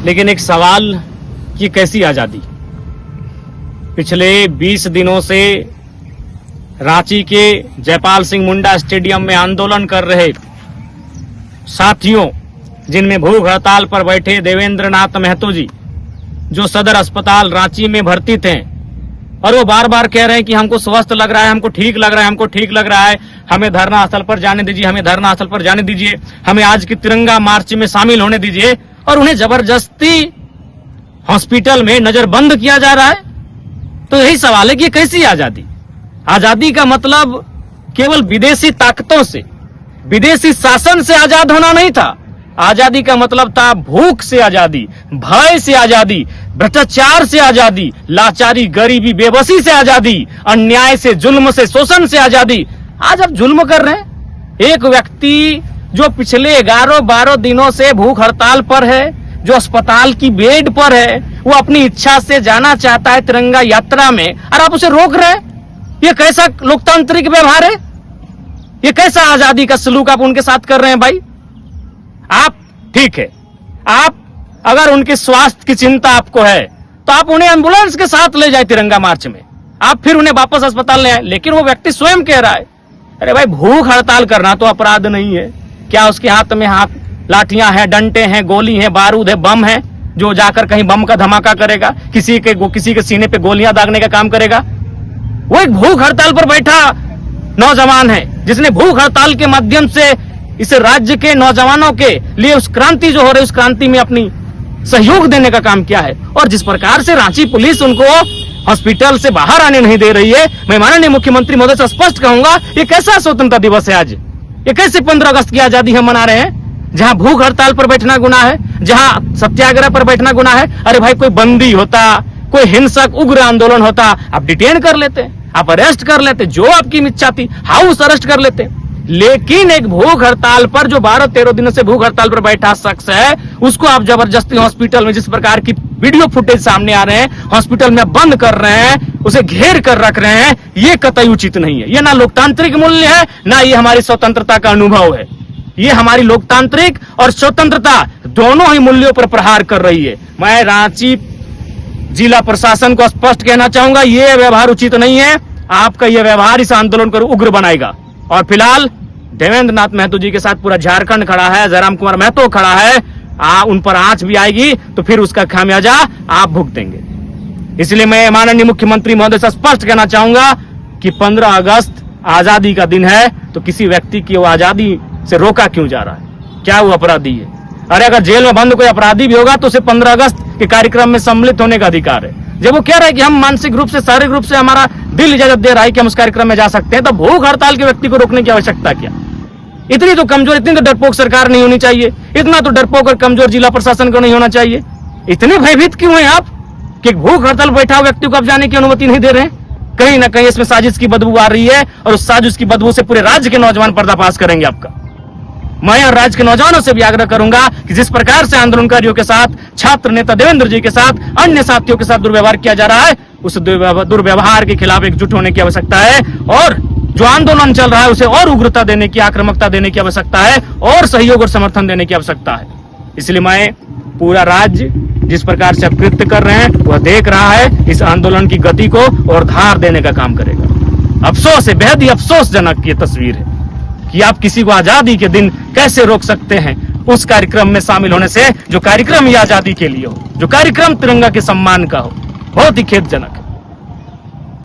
लेकिन एक सवाल कि कैसी आजादी। पिछले 20 दिनों से रांची के जयपाल सिंह मुंडा स्टेडियम में आंदोलन कर रहे साथियों, जिनमें भूख हड़ताल पर बैठे देवेंद्र नाथ महतो जी, जो सदर अस्पताल रांची में भर्ती थे, और वो बार बार कह रहे हैं कि हमको स्वस्थ लग रहा है, हमको ठीक लग रहा है, हमको ठीक लग रहा है, हमें धरना स्थल पर जाने दीजिए, हमें धरना स्थल पर जाने दीजिए, हमें आज की तिरंगा मार्च में शामिल होने दीजिए, और उन्हें जबरदस्ती हॉस्पिटल में नजरबंद किया जा रहा है। तो यही सवाल है कि कैसी आजादी। आजादी का मतलब केवल विदेशी ताकतों से, विदेशी शासन से आजाद होना नहीं था। आजादी का मतलब था भूख से आजादी, भय से आजादी, भ्रष्टाचार से आजादी, लाचारी, गरीबी, बेबसी से आजादी, अन्याय से, जुल्म से, शोषण से आजादी। आज आप जुल्म कर रहे हैं। एक व्यक्ति जो पिछले 11-12 दिनों से भूख हड़ताल पर है, जो अस्पताल की बेड पर है, वो अपनी इच्छा से जाना चाहता है तिरंगा यात्रा में, और आप उसे रोक रहे हैं। ये कैसा लोकतांत्रिक व्यवहार है? ये कैसा आजादी का सलूक आप उनके साथ कर रहे हैं भाई? आप ठीक है, आप अगर उनके स्वास्थ्य की चिंता आपको है तो आप उन्हें एम्बुलेंस के साथ ले जाए तिरंगा मार्च में, आप फिर उन्हें वापस अस्पताल ले आए। लेकिन वो व्यक्ति स्वयं कह रहा है, अरे भाई भूख हड़ताल करना तो अपराध नहीं है। क्या उसके हाथ में लाठियां हैं, डंडे हैं, गोली है, बारूद है, बम है, जो जाकर कहीं बम का धमाका करेगा, किसी के सीने पे गोलियां दागने का काम करेगा? वो एक भूख हड़ताल पर बैठा नौजवान है, जिसने भूख हड़ताल के माध्यम से इस राज्य के नौजवानों के लिए उस क्रांति जो हो रही, उस क्रांति में अपनी सहयोग देने का काम किया है। और जिस प्रकार से रांची पुलिस उनको हॉस्पिटल से बाहर आने नहीं दे रही है, मैं माननीय मुख्यमंत्री महोदय से स्पष्ट कहूंगा, ये कैसा स्वतंत्रता दिवस है आज? ये कैसे 15 अगस्त की आजादी हम मना रहे हैं, जहां भूख हड़ताल पर बैठना गुनाह है, जहां सत्याग्रह पर बैठना गुनाह है? अरे भाई कोई बंदी होता, कोई हिंसक उग्र आंदोलन होता, आप डिटेन कर लेते, आप अरेस्ट कर लेते, जो आपकी इच्छा थी हाउस अरेस्ट कर लेते। लेकिन एक भूख हड़ताल पर, जो 12-13 दिनों से भूख हड़ताल पर बैठा शख्स है, उसको आप जबरदस्ती हॉस्पिटल में, जिस प्रकार की वीडियो फुटेज सामने आ रहे हैं, हॉस्पिटल में बंद कर रहे हैं, उसे घेर कर रख रहे हैं, ये कतई उचित नहीं है। ये ना लोकतांत्रिक मूल्य है, ना ये हमारी स्वतंत्रता का अनुभव है। ये हमारी लोकतांत्रिक और स्वतंत्रता दोनों ही मूल्यों पर प्रहार कर रही है। मैं रांची जिला प्रशासन को स्पष्ट कहना चाहूंगा, ये व्यवहार उचित नहीं है। आपका यह व्यवहार इस आंदोलन को उग्र बनाएगा। और फिलहाल देवेंद्र नाथ महतो जी के साथ पूरा झारखंड खड़ा है, जयराम कुमार महतो खड़ा है। उन पर आंच भी आएगी तो फिर उसका खामियाजा आप भुगतेंगे। इसलिए मैं माननीय मुख्यमंत्री महोदय से स्पष्ट कहना चाहूंगा कि 15 अगस्त आजादी का दिन है, तो किसी व्यक्ति की वो आजादी से रोका क्यों जा रहा है? क्या वो अपराधी है? अरे अगर जेल में बंद कोई अपराधी भी होगा तो उसे 15 अगस्त के कार्यक्रम में सम्मिलित होने का अधिकार है। जब वो कह रहा है कि हम मानसिक रूप से, शारीरिक रूप से हमारा दिल इजाजत दे रहा है कि हम उस कार्यक्रम में जा सकते हैं, तो भूख हड़ताल के व्यक्ति को रोकने की आवश्यकता क्या? इतनी तो कमजोर, इतनी तो डरपोक सरकार नहीं होनी चाहिए, इतना तो डरपोक और कमजोर जिला प्रशासन को नहीं होना चाहिए। इतने भयभीत क्यों हैं आप कि भूख हड़ताल बैठा व्यक्ति को अब जाने की अनुमति नहीं दे रहे हैं? कहीं ना कहीं इसमें साजिश की बदबू आ रही है, और उस साजिश की बदबू से पूरे राज्य के नौजवान पर्दाफाश करेंगे आपका। मैं और राज्य के नौजवानों से भी आग्रह करूंगा कि जिस प्रकार से आंदोलनकारियों के साथ, छात्र नेता देवेंद्र जी के साथ, अन्य साथियों के साथ दुर्व्यवहार किया जा रहा है, उस दुर्व्यवहार के खिलाफ एकजुट होने की आवश्यकता है। और जो आंदोलन चल रहा है उसे और उग्रता देने की, आक्रामकता देने की आवश्यकता है, और सहयोग और समर्थन देने की आवश्यकता है। इसलिए मैं पूरा राज्य जिस प्रकार से अब कृत्य कर रहे हैं वह देख रहा है, इस आंदोलन की गति को और धार देने का काम करेगा। अफसोस है, बेहद ही अफसोसजनक ये तस्वीर है कि आप किसी को आजादी के दिन कैसे रोक सकते हैं उस कार्यक्रम में शामिल होने से, जो कार्यक्रम ये आजादी के लिए हो, जो कार्यक्रम तिरंगा के सम्मान का हो। बहुत ही खेदजनक है।